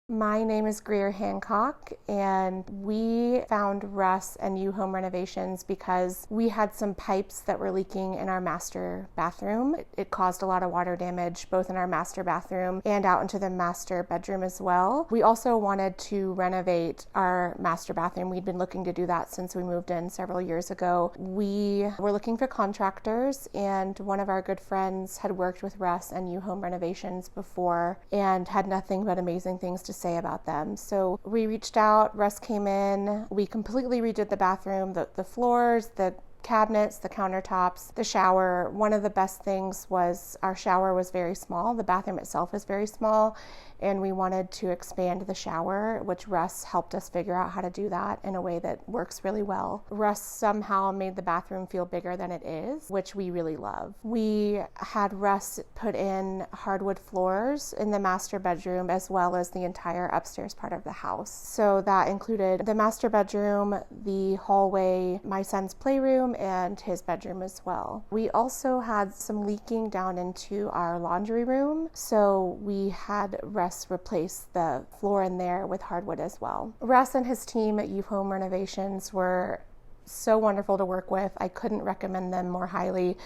My name is Greer Hancock, and we found Russ and U Home Renovations because we had some pipes that were leaking in our master bathroom. It caused a lot of water damage both in our master bathroom and out into the master bedroom as well. We also wanted to renovate our master bathroom. We'd been looking to do that since we moved in several years ago. We were looking for contractors, and one of our good friends had worked with Russ and U Home Renovations before and had nothing but amazing things to say about them. So we reached out, Russ came in, we completely redid the bathroom, the floors, the cabinets, the countertops, the shower. One of the best things was our shower was very small. The bathroom itself is very small, and we wanted to expand the shower, which Russ helped us figure out how to do that in a way that works really well. Russ somehow made the bathroom feel bigger than it is, which we really love. We had Russ put in hardwood floors in the master bedroom as well as the entire upstairs part of the house. So that included the master bedroom, the hallway, my son's playroom, and his bedroom as well. We also had some leaking down into our laundry room, so we had Russ replace the floor in there with hardwood as well. Russ and his team at U Home Renovations were so wonderful to work with. I couldn't recommend them more highly.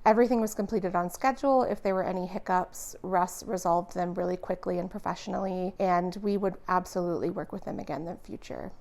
Everything was completed on schedule. If there were any hiccups, Russ resolved them really quickly and professionally, and we would absolutely work with them again in the future.